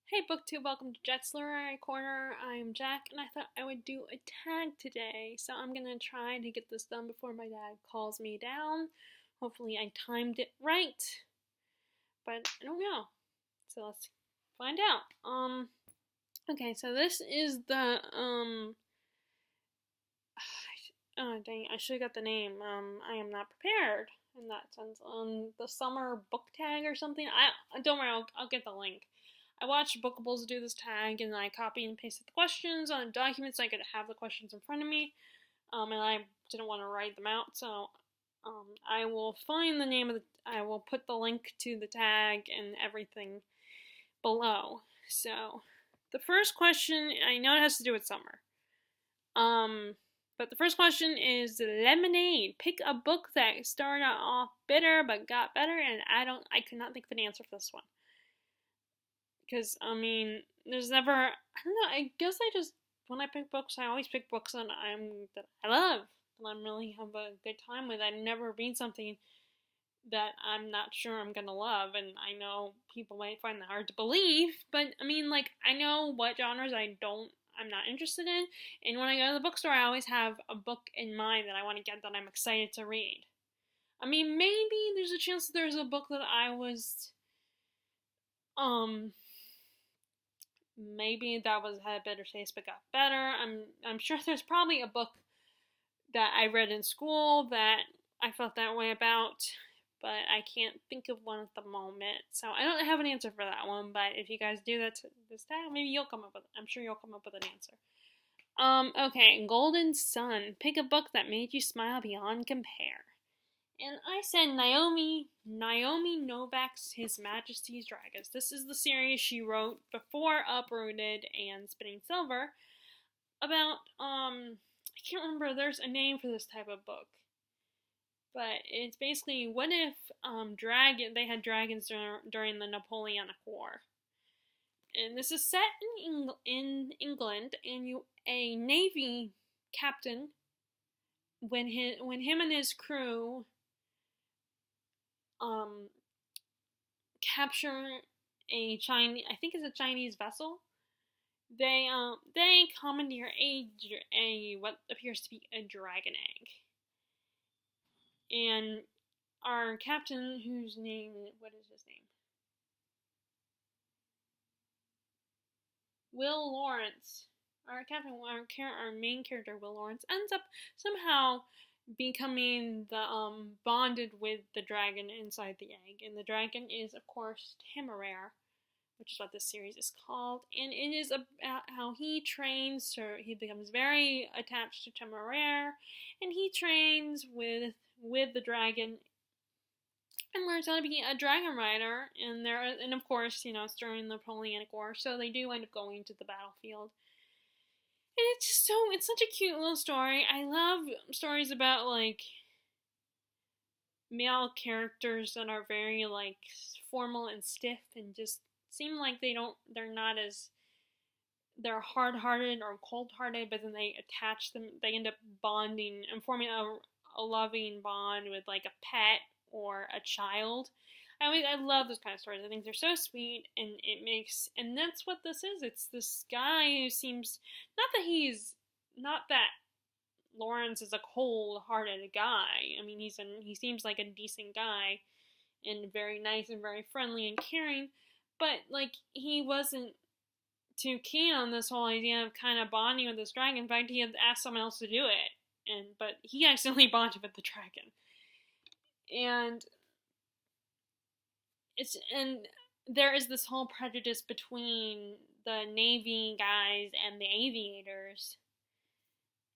Hey BookTube, welcome to Jet's Literary Corner. I'm Jack, and I thought I would do a tag today. So I'm gonna try to get this done before my dad calls me down. Hopefully I timed it right, but I don't know. So let's find out. Okay, so this is the, oh dang, I should've got the name. I am not prepared in that sense. The summer book tag or something. Don't worry, I'll get the link. I watched Bookables do this tag, and I copy and pasted the questions on documents so I could have the questions in front of me, and I didn't want to write them out, so I will find the name of I will put the link to the tag and everything below. So, the first question, I know it has to do with summer, but the first question is Lemonade. Pick a book that started off bitter but got better, and I could not think of an answer for this one. Because, there's never, I don't know, I guess when I pick books, I always pick books that I love, and I really have a good time with. I never read something that I'm not sure I'm gonna love, and I know people might find that hard to believe, but, I know what genres I'm not interested in, and when I go to the bookstore, I always have a book in mind that I want to get that I'm excited to read. Maybe there's a chance that there's a book that maybe that had better taste but got better. I'm sure there's probably a book that I read in school that I felt that way about, but I can't think of one at the moment. So I don't have an answer for that one, but if you guys do that this time, maybe you'll come up with I'm sure you'll come up with an answer. Okay, Golden Sun. Pick a book that made you smile beyond compare. And I said Naomi Novak's His Majesty's Dragons. This is the series she wrote before Uprooted and Spinning Silver about, I can't remember, there's a name for this type of book. But it's basically, what if they had dragons during the Napoleonic War? And this is set in England, and a Navy captain, when him and his crew capture a Chinese vessel. They commandeer a what appears to be a dragon egg, and our captain, what is his name? Will Lawrence. Our main character, Will Lawrence, ends up somehow becoming bonded with the dragon inside the egg. And the dragon is, of course, Temeraire, which is what this series is called. And it is about how he trains, so he becomes very attached to Temeraire, and he trains with the dragon and learns how to be a dragon rider. And of course, it's during the Napoleonic War, so they do end up going to the battlefield. And it's such a cute little story. I love stories about, male characters that are very, formal and stiff and just seem like they're hard-hearted or cold-hearted, but then they end up bonding and forming a loving bond with, a pet or a child. I love those kind of stories. I think they're so sweet, and that's what this is. It's this guy who seems, not that Lawrence is a cold-hearted guy. He seems like a decent guy, and very nice and very friendly and caring, but, he wasn't too keen on this whole idea of kind of bonding with this dragon. In fact, he had asked someone else to do it, but he accidentally bonded with the dragon. And there is this whole prejudice between the Navy guys and the aviators.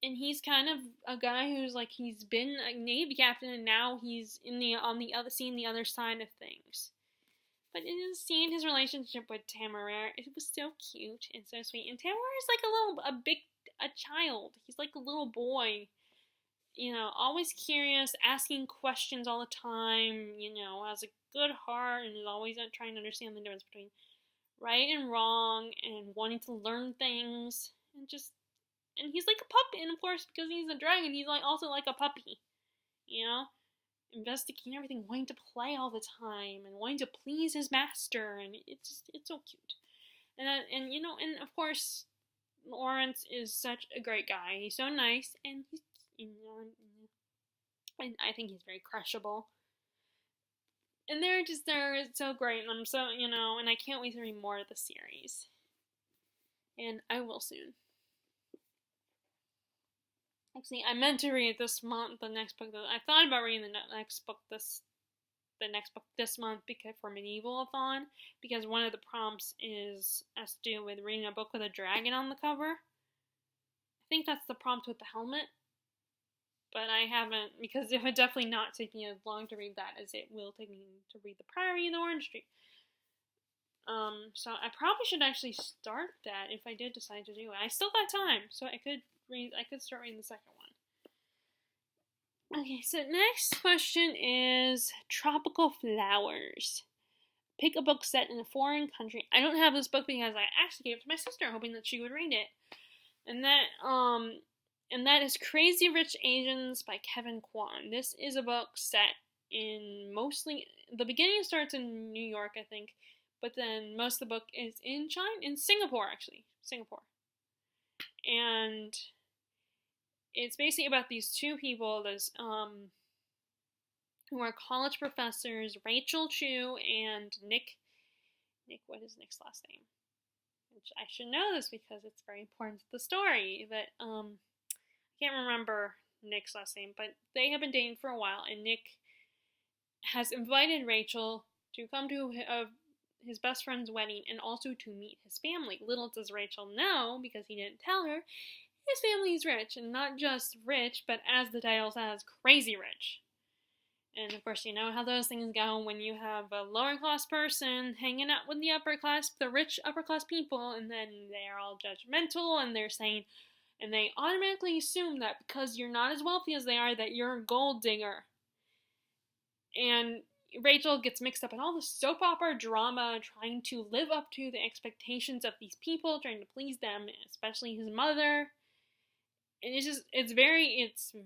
And he's kind of a guy who's he's been a Navy captain, and now he's seeing the other side of things. But seeing his relationship with Temeraire, it was so cute and so sweet. And Temeraire is a child. He's like a little boy. Always curious, asking questions all the time, has a good heart, and is always trying to understand the difference between right and wrong, and wanting to learn things, and he's like a puppy, and of course, because he's a dragon, he's also like a puppy, investigating everything, wanting to play all the time, and wanting to please his master, and it's so cute. And of course, Lawrence is such a great guy. He's so nice, and and I think he's very crushable. And they're so great, and I'm so and I can't wait to read more of the series. And I will soon. Actually, I meant to read this month the next book. I thought about reading the next book this month because for Medievalathon, because one of the prompts has to do with reading a book with a dragon on the cover. I think that's the prompt with the helmet, but I haven't, because it would definitely not take me as long to read that as it will take me to read The Priory and the Orange Tree. So I probably should actually start that if I did decide to do it. I still got time, so I could start reading the second one. Okay, so next question is tropical flowers. Pick a book set in a foreign country. I don't have this book because I actually gave it to my sister, hoping that she would read it. And that is Crazy Rich Asians by Kevin Kwan. This is a book set in the beginning starts in New York, I think, but then most of the book is in Singapore, actually. Singapore. And it's basically about these two people, who are college professors, Rachel Chu and Nick, what is Nick's last name? Which I should know this because it's very important to the story, but I can't remember Nick's last name, but they have been dating for a while, and Nick has invited Rachel to come to his best friend's wedding and also to meet his family. Little does Rachel know, because he didn't tell her, his family is rich, and not just rich, but as the title says, crazy rich. And of course, you know how those things go when you have a lower class person hanging out with the rich upper class people, and then they're all judgmental, and they're saying, and they automatically assume that because you're not as wealthy as they are, that you're a gold digger. And Rachel gets mixed up in all the soap opera drama, trying to live up to the expectations of these people, trying to please them, especially his mother. And it's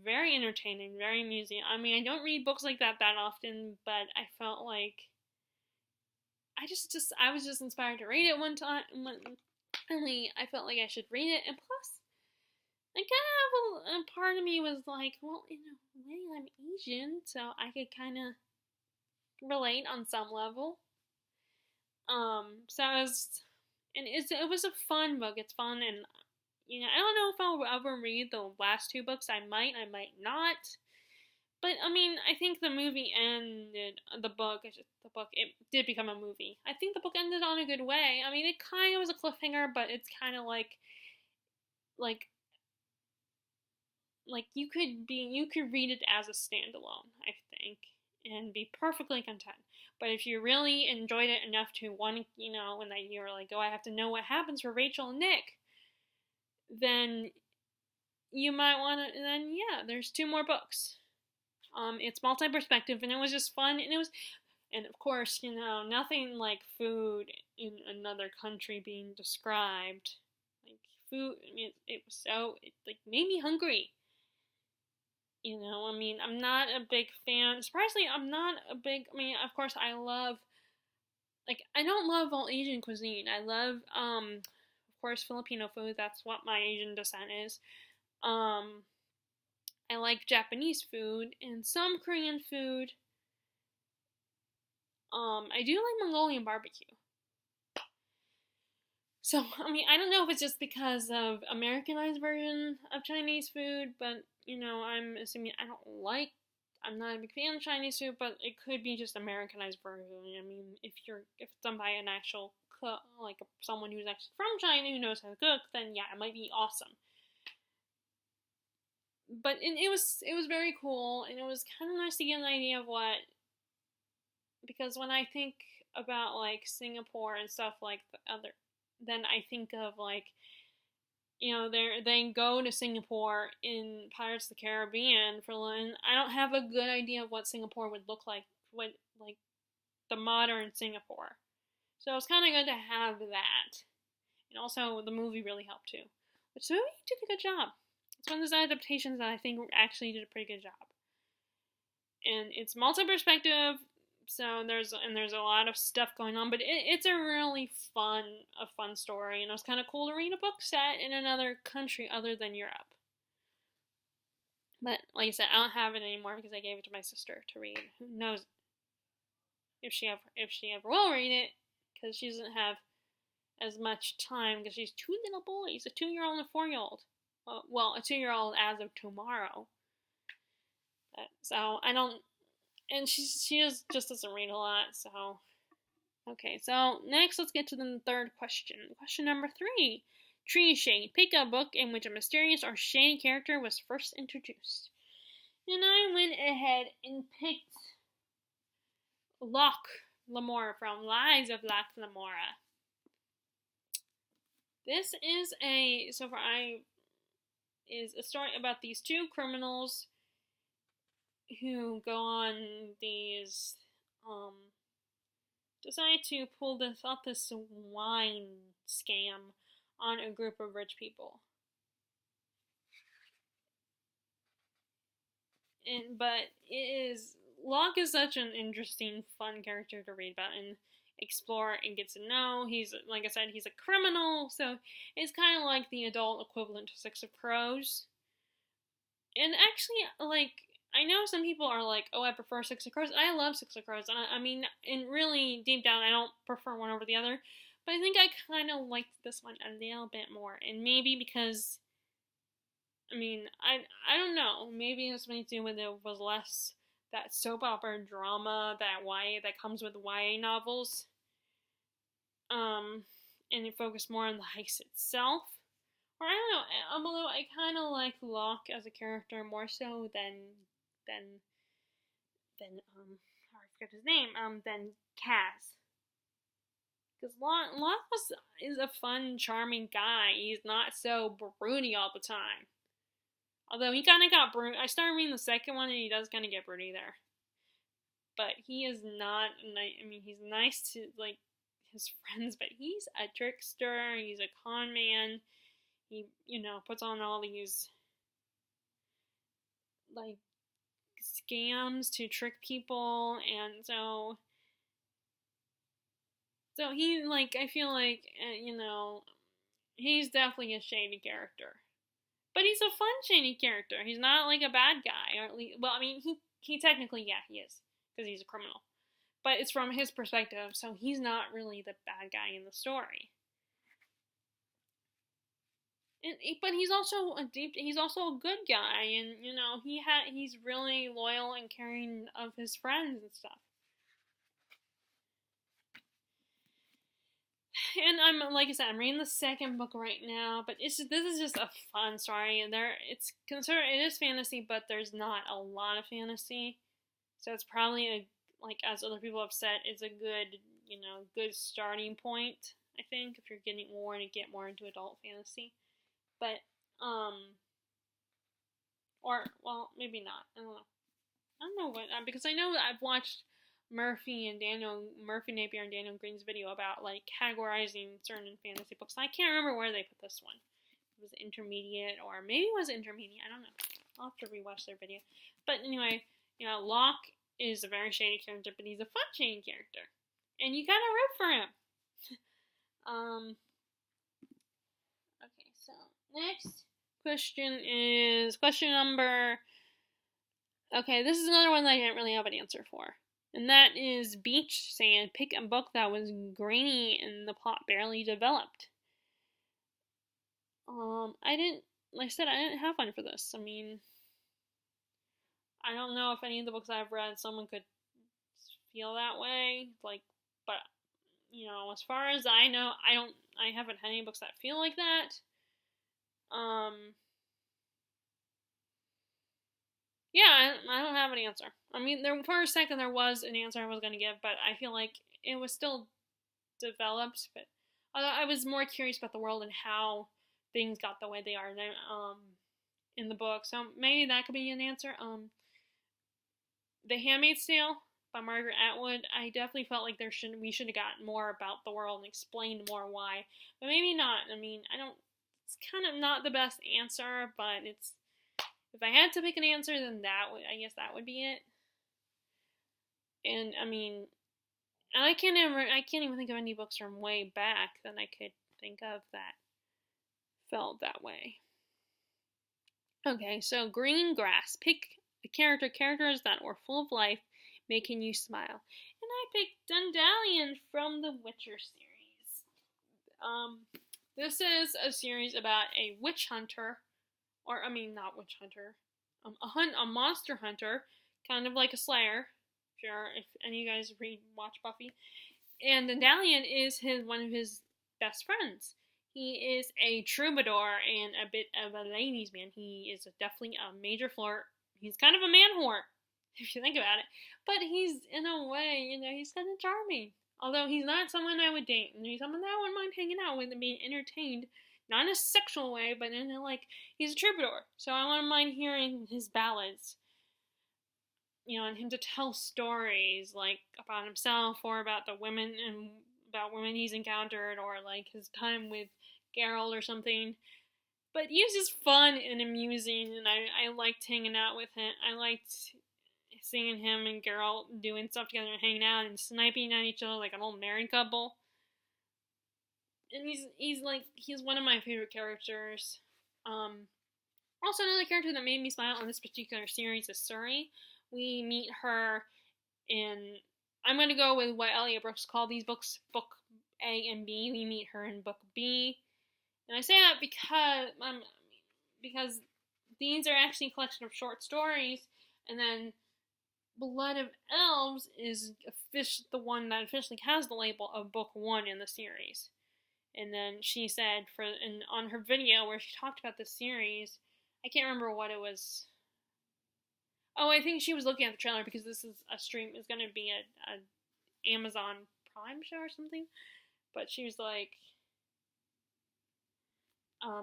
very entertaining, very amusing. I mean, I don't read books like that often, but I felt like I was just inspired to read it one time. I felt like I should read it, and plus, I kind of a part of me was like, well, in a way, I'm Asian, so I could kind of relate on some level. It was a fun book. It's fun, and I don't know if I'll ever read the last two books. I might not. But I mean, I think the movie ended the book. It did become a movie. I think the book ended on a good way. I mean, it kind of was a cliffhanger, but it's kind of like you could read it as a standalone, I think, and be perfectly content. But if you really enjoyed it enough to want, and that you're like, oh, I have to know what happens for Rachel and Nick, then you might want to. Then yeah, there's two more books. It's multi-perspective, and it was just fun, and of course, nothing like food in another country being described. Like food, I mean, it made me hungry. I mean, I'm not a big fan. Surprisingly, I mean, of course, I don't love all Asian cuisine. I love, of course, Filipino food. That's what my Asian descent is. I like Japanese food and some Korean food. I do like Mongolian barbecue. So, I mean, I don't know if it's just because of Americanized version of Chinese food, but, I'm assuming I'm not a big fan of Chinese food, but it could be just Americanized version. I mean, if it's done by an actual cook, like someone who's actually from China who knows how to cook, then yeah, it might be awesome. But it was very cool, and it was kind of nice to get an idea of because when I think about like Singapore and stuff like then I think of like, they go to Singapore in Pirates of the Caribbean and I don't have a good idea of what Singapore would look like like the modern Singapore. So it's kind of good to have that, and also the movie really helped too. But the movie did a good job. It's one of those adaptations that I think actually did a pretty good job. And it's multi-perspective. So there's a lot of stuff going on, but it's a really fun story, and it was kind of cool to read a book set in another country other than Europe. But like I said, I don't have it anymore because I gave it to my sister to read. Who knows if she ever will read it, because she doesn't have as much time because she's two little boys, a 2-year-old and a 4-year-old. Well, a 2-year-old as of tomorrow. So I don't, and she just doesn't read a lot. So okay, so next let's get to the third question. Question number 3. Tree shade. Pick a book in which a mysterious or shady character was first introduced. And I went ahead and picked Locke Lamora from Lies of Locke Lamora. This is a story about these two criminals who go on these decide to pull this wine scam on a group of rich people. But Locke is such an interesting, fun character to read about and explore and get to know. He's, like I said, he's a criminal, so it's kind of like the adult equivalent to Six of Crows. And actually, like, I know some people are like, oh, I prefer Six of Crows. I love Six of Crows. And I mean, and really, deep down, I don't prefer one over the other. But I think I kind of liked this one a little bit more. And maybe because, I mean, I don't know. Maybe it's something to do with it was less that soap opera drama that comes with YA novels. And it focused more on the heist itself. Or I don't know, although I kind of like Locke as a character more so than I forget his name, than Kaz. Because Locke is a fun, charming guy. He's not so broody all the time. Although he kind of got broody. I started reading the second one and he does kind of get broody there. But he is not, I mean, he's nice to, like, his friends, but he's a trickster. He's a con man. He, puts on all these, like, scams to trick people, and so he, like, I feel like, he's definitely a shady character. But he's a fun shady character. He's not, like, a bad guy, or at least, well, I mean, he technically, yeah, he is, because he's a criminal. But it's from his perspective, so he's not really the bad guy in the story. But he's also a good guy, and he's really loyal and caring of his friends and stuff. And like I said, I'm reading the second book right now, but this is just a fun story, and it is fantasy, but there's not a lot of fantasy, so it's probably like as other people have said, it's a good good starting point. I think if you're getting more into adult fantasy. But, or, well, maybe not. I don't know what, because I know that I've watched Murphy Napier and Daniel Green's video about, like, categorizing certain fantasy books. I can't remember where they put this one. It was intermediate, or maybe it was intermediate. I don't know. I'll have to rewatch their video. But anyway, Locke is a very shady character, but he's a fun shady character. And you gotta root for him. Okay, so next question is question number. Okay, this is another one that I didn't really have an answer for. And that is Beach saying, pick a book that was grainy and the plot barely developed. Like I said, I didn't have one for this. I mean, I don't know if any of the books I've read, someone could feel that way. Like, but, as far as I know, I haven't had any books that feel like that. Yeah, I don't have an answer. I mean, for a second there was an answer I was going to give, but I feel like it was still developed. But I was more curious about the world and how things got the way they are in the book. So maybe that could be an answer. The Handmaid's Tale by Margaret Atwood. I definitely felt like we should have gotten more about the world and explained more why, but maybe not. I mean, it's kind of not the best answer, but if I had to pick an answer, then I guess that would be it. And I mean, I can't even think of any books from way back that I could think of that felt that way. Okay, so Greengrass. Pick a characters that were full of life, making you smile. And I picked Dundalion from the Witcher series. This is a series about a witch hunter, or I mean, not witch hunter, a monster hunter, kind of like a Slayer. If any of you guys watch Buffy, and Dundalion is one of his best friends. He is a troubadour and a bit of a ladies' man. He is definitely a major flirt. He's kind of a man whore, if you think about it. But he's, in a way, he's kind of charming. Although he's not someone I would date. He's someone that I wouldn't mind hanging out with and being entertained. Not in a sexual way, but in a, he's a troubadour. So I wouldn't mind hearing his ballads. And him to tell stories, about himself or about the women and about women he's encountered, or, his time with Geralt or something. But he was just fun and amusing, and I liked hanging out with him. I liked seeing him and Geralt doing stuff together and hanging out and sniping at each other like an old married couple. And he's one of my favorite characters. Also, another character that made me smile on this particular series is Suri. We meet her in, I'm going to go with what Elliot Brooks called these books, book A and B. We meet her in book B. And I say that because these are actually a collection of short stories, and then Blood of Elves is the one that officially has the label of book 1 in the series. And then she said on her video where she talked about the series, I can't remember what it was. Oh, I think she was looking at the trailer because this is a stream. It's going to be a Amazon Prime show or something. But she was like,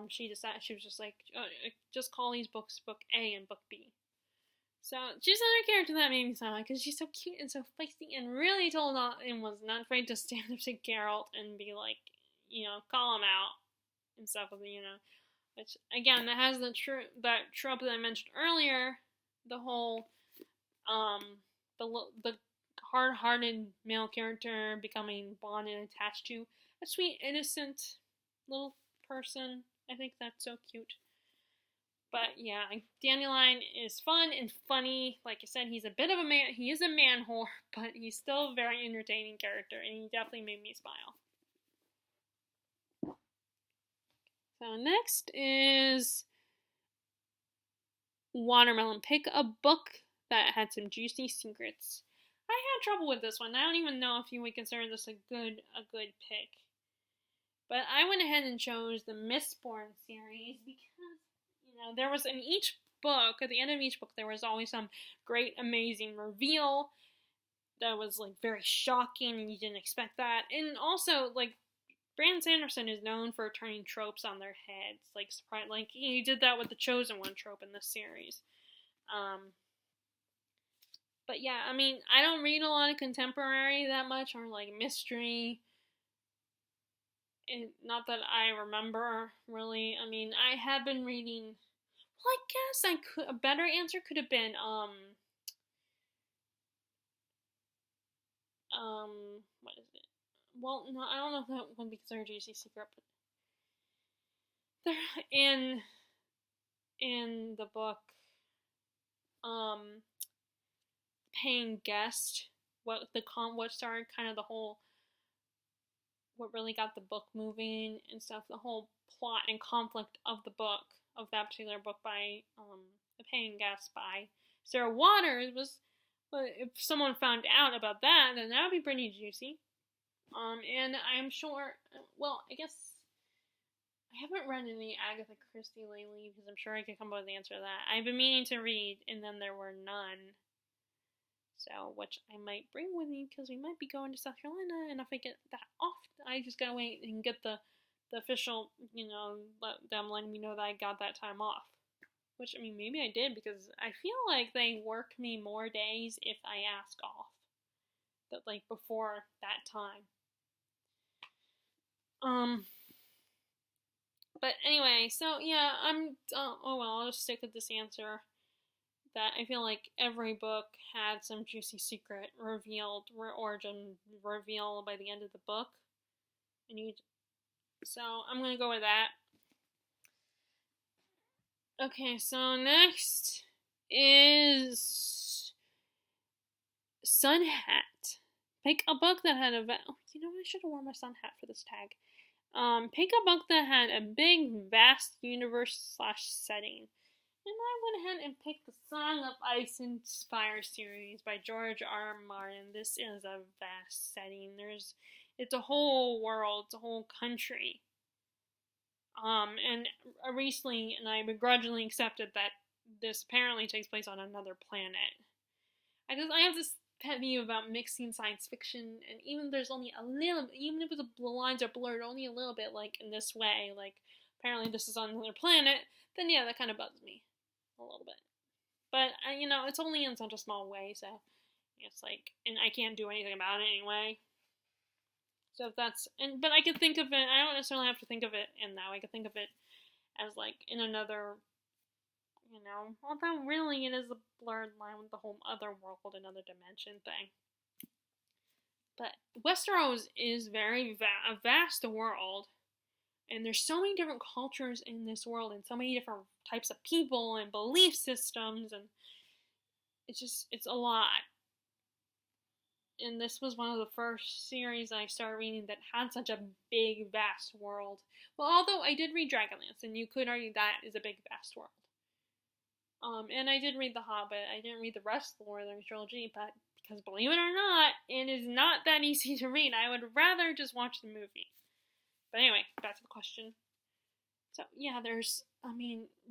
she was just like, just call these books book A and book B. So she's another character that made me smile because she's so cute and so feisty and really told on and was not afraid to stand up to Geralt and be like, call him out and stuff with which again that has that trope that I mentioned earlier. The whole, the hard-hearted male character becoming bonded and attached to a sweet, innocent little person. I think that's so cute. But yeah, Dandelion is fun and funny. Like I said, he's a bit of a man. He is a man whore, but he's still a very entertaining character, and he definitely made me smile. So next is Watermelon. Pick a book that had some juicy secrets. I had trouble with this one. I don't even know if you would consider this a good pick. But I went ahead and chose the Mistborn series because, there was in each book, at the end of each book, there was always some great, amazing reveal that was, very shocking and you didn't expect that. And also, Brandon Sanderson is known for turning tropes on their heads. He did that with the Chosen One trope in this series. But yeah, I mean, I don't read a lot of contemporary that much, or mystery. And not that I remember, really. I mean, I have been reading. Well, I guess a better answer could have been, what is it? Well, no, I don't know if that would be considered a juicy secret, but they're in the book, Paying Guest, what started kind of the whole, what really got the book moving and stuff, the whole plot and conflict of that particular book by, The Paying Guest by Sarah Waters was, but if someone found out about that, then that would be pretty juicy. And I'm sure, well, I guess I haven't read any Agatha Christie lately because I'm sure I could come up with the answer to that. I've been meaning to read, and then there were none. So, which I might bring with me because we might be going to South Carolina, and if I get that off, I just gotta wait and get the official, let them letting me know that I got that time off. Which, I mean, maybe I did because I feel like they work me more days if I ask off. But, before that time. But anyway, so yeah, I'll just stick with this answer. that I feel like every book had some juicy secret revealed, origin reveal by the end of the book. So I'm gonna go with that. Okay, so next is Sun Hat. Pick a book that had a you know, I should have worn my sun hat for this tag. Pick a book that had a big, vast universe / setting. And I went ahead and picked the Song of Ice and Fire series by George R. Martin. This is a vast setting. It's a whole world, it's a whole country. And recently, and I begrudgingly accepted that this apparently takes place on another planet. I have this pet peeve about mixing science fiction, and even if there's only a little, even if the lines are blurred only a little bit, like in this way, like apparently this is on another planet, then yeah, that kind of bugs me a little bit. But you know, it's only in such a small way, so it's like, and I can't do anything about it anyway. So if that's, but I could think of it, I don't necessarily have to think of it in that way. I could think of it as like in another, you know, although really it is a blurred line with the whole other world, another dimension thing. But Westeros is a vast world, and there's so many different cultures in this world, and so many different types of people and belief systems, and it's a lot. And this was one of the first series I started reading that had such a big, vast world. Well, although I did read Dragonlance, and you could argue that is a big, vast world. And I did read The Hobbit. I didn't read the rest of the Lord of the Rings trilogy, but because believe it or not, it is not that easy to read. I would rather just watch the movie. But anyway, back to the question. So yeah,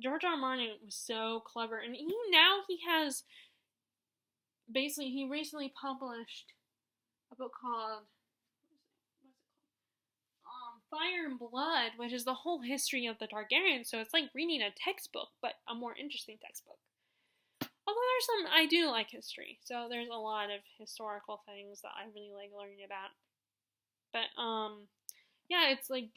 George R. R. Martin was so clever, and he recently published a book called Fire and Blood, which is the whole history of the Targaryens. So it's like reading a textbook, but a more interesting textbook. Although I do like history, so there's a lot of historical things that I really like learning about. But yeah, it's like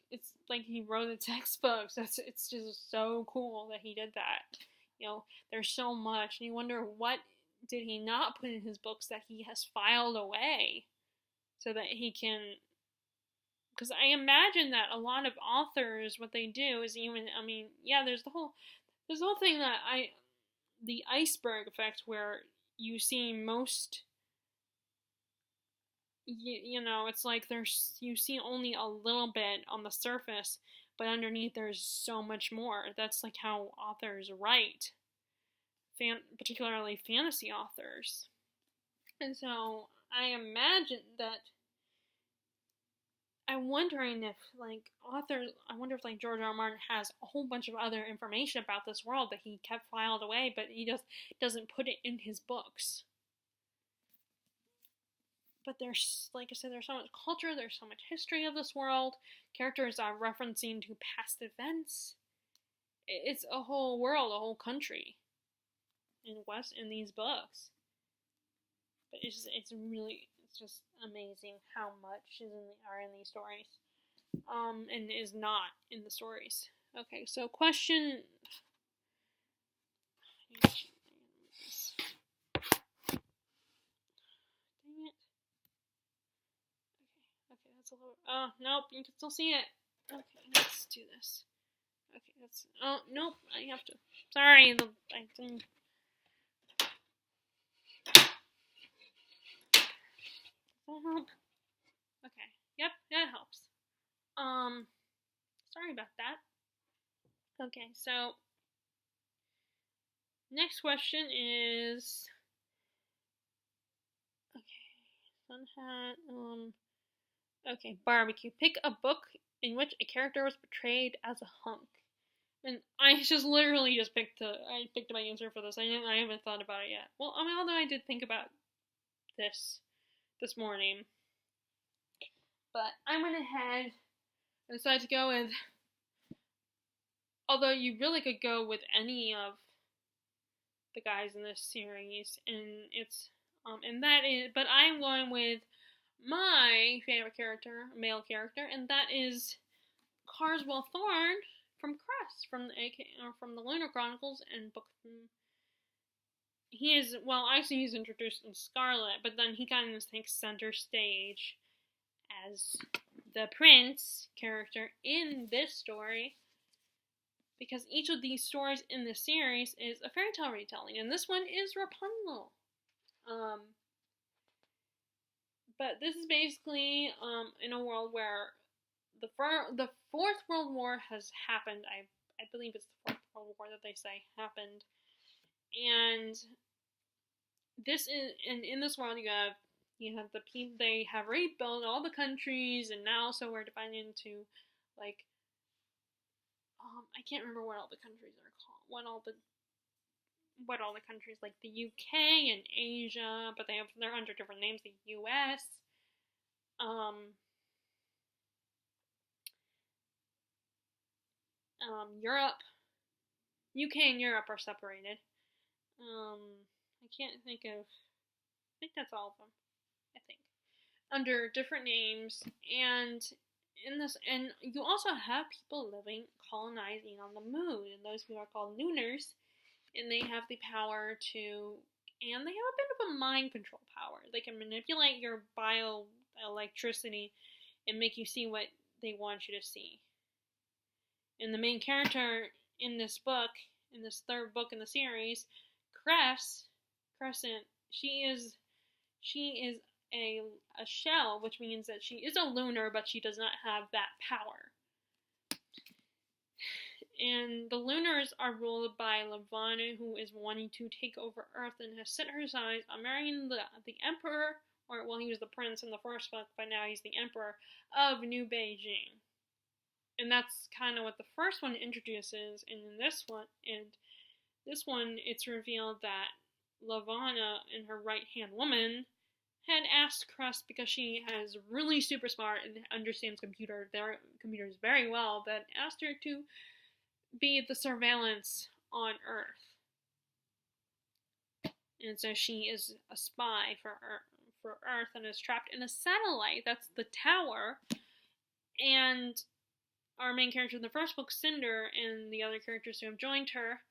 he wrote a textbook, so it's just so cool that he did that. You know, there's so much, and you wonder what did he not put in his books that he has filed away so that he can, because I imagine that a lot of authors, what they do is there's the whole thing that the iceberg effect, where you see most, you know, it's like you see only a little bit on the surface, but underneath there's so much more. That's like how authors write, particularly fantasy authors. And so I imagine that I'm wondering if George R. R. Martin has a whole bunch of other information about this world that he kept filed away, but he just doesn't put it in his books. But there's, like I said, there's so much culture, there's so much history of this world. Characters are referencing to past events. It's a whole world, a whole country in these books. But it's just amazing how much are in these stories, and is not in the stories. Okay, so question. Dang it. Okay, that's a little. Oh nope, you can still see it. Okay, let's do this. Okay, that's. Oh nope, I have to. Sorry, I didn't. Does that help? Okay. Yep, that helps. Sorry about that. Okay, so next question is Sun Hat. Okay, barbecue. Pick a book in which a character was portrayed as a hunk. And I just literally picked my answer for this. I haven't thought about it yet. Well, although I did think about this morning. But I went ahead and decided to go with, although you really could go with any of the guys in this series, and but I'm going with my favorite character, male character, and that is Carswell Thorne from Crest, from the Lunar Chronicles and book he is, well, actually he's introduced in Scarlet, but then he kind of takes center stage as the prince character in this story, because each of these stories in this series is a fairy tale retelling, and this one is Rapunzel. But this is basically in a world where the Fourth World War has happened. I believe it's the Fourth World War that they say happened, and this is, and in this world you have the people, they have rebuilt all the countries, and now so we're divided into like I can't remember what all the countries are called, what all the countries, like the UK and Asia, but they're under different names. The US, Europe, UK and Europe are separated. I can't think of. I think that's all of them. I think under different names, and in this, and you also have people living, colonizing on the moon, and those people are called Lunars, and they have the power to, and they have a bit of a mind control power. They can manipulate your bioelectricity and make you see what they want you to see. And the main character in this book, in this third book in the series, Crescent, she is a shell, which means that she is a lunar, but she does not have that power. And the Lunars are ruled by Lamora, who is wanting to take over Earth and has set her sights on marrying the Emperor, or, well, he was the prince in the first book, but now he's the Emperor of New Beijing. And that's kind of what the first one introduces, and in this one, it's revealed that Lavana and her right-hand woman had asked Crest, because she is really super smart and understands computers very well, that asked her to be the surveillance on Earth. And so she is a spy for Earth and is trapped in a satellite. That's the tower. And our main character in the first book, Cinder, and the other characters who have joined her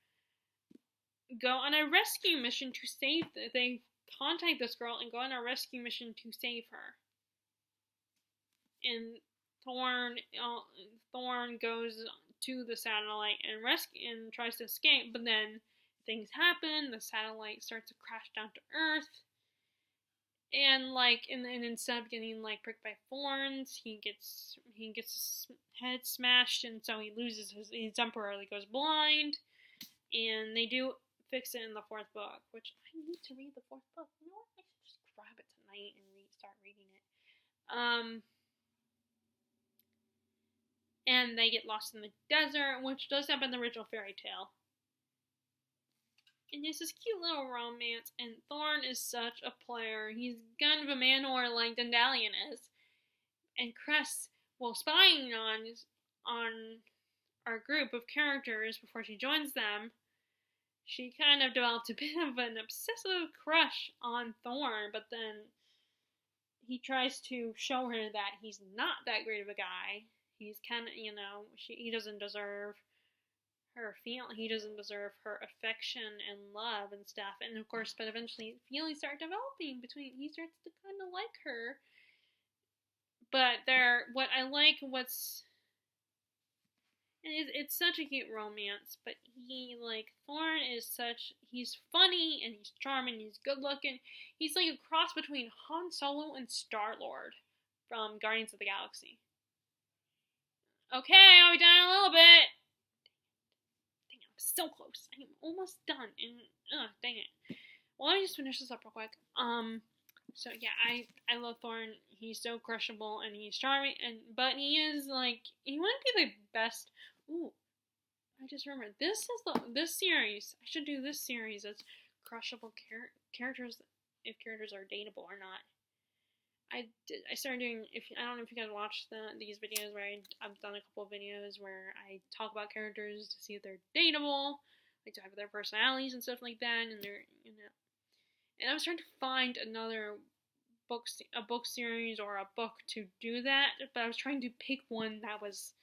go on a rescue mission to save. They contact this girl and go on a rescue mission to save her. And Thorn goes to the satellite and tries to escape, but then things happen. The satellite starts to crash down to Earth, and instead of getting pricked by thorns, he gets his head smashed, and so he loses he temporarily goes blind. And they do fix it in the fourth book, which I need to read the fourth book. You know what? I should just grab it tonight and start reading it. And they get lost in the desert, which does happen in the original fairy tale. And it's this cute little romance, and Thorn is such a player. He's kind of a man-whore like Dandelion is. And Cress, while spying on our group of characters before she joins them, she kind of developed a bit of an obsessive crush on Thorn, but then he tries to show her that he's not that great of a guy. He's kind of, he doesn't deserve her he doesn't deserve her affection and love and stuff. And of course, but eventually feelings start developing he starts to kind of like her. But it's such a cute romance, but Thorn is he's funny and he's charming, he's good looking. He's like a cross between Han Solo and Star-Lord from Guardians of the Galaxy. Okay, I'll be done in a little bit. Dang it, I'm so close. I'm almost done. And dang it. Well, let me just finish this up real quick. So yeah, I love Thorn. He's so crushable and he's charming, but he is he wouldn't be the best. Ooh, I just remembered. This series. I should do this series as crushable characters, if characters are dateable or not. I started doing, I don't know if you guys watched these videos where I've done a couple of videos where I talk about characters to see if they're dateable, to have their personalities and stuff like that, and they're, and I was trying to find another a book series or a book to do that, but I was trying to pick one that was,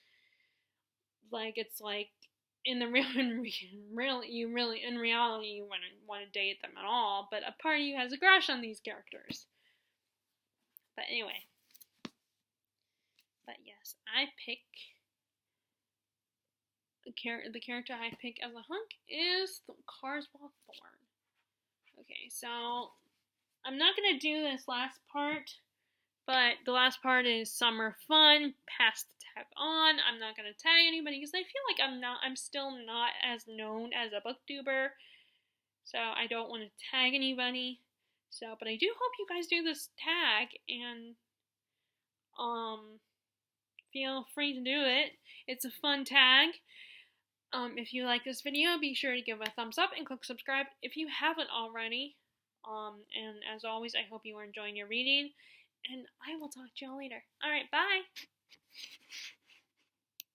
in the in reality you wouldn't want to date them at all, but a part of you has a crush on these characters. But anyway, but yes, the character I pick as a hunk is Carswell Thorne. Okay, so I'm not gonna do this last part, but the last part is summer fun, pass the tag on. I'm not gonna tag anybody because I feel like I'm still not as known as a booktuber, so I don't want to tag anybody. So, but I do hope you guys do this tag and feel free to do it. It's a fun tag. If you like this video, be sure to give it a thumbs up and click subscribe if you haven't already. And as always, I hope you are enjoying your reading, and I will talk to y'all later. Alright, bye!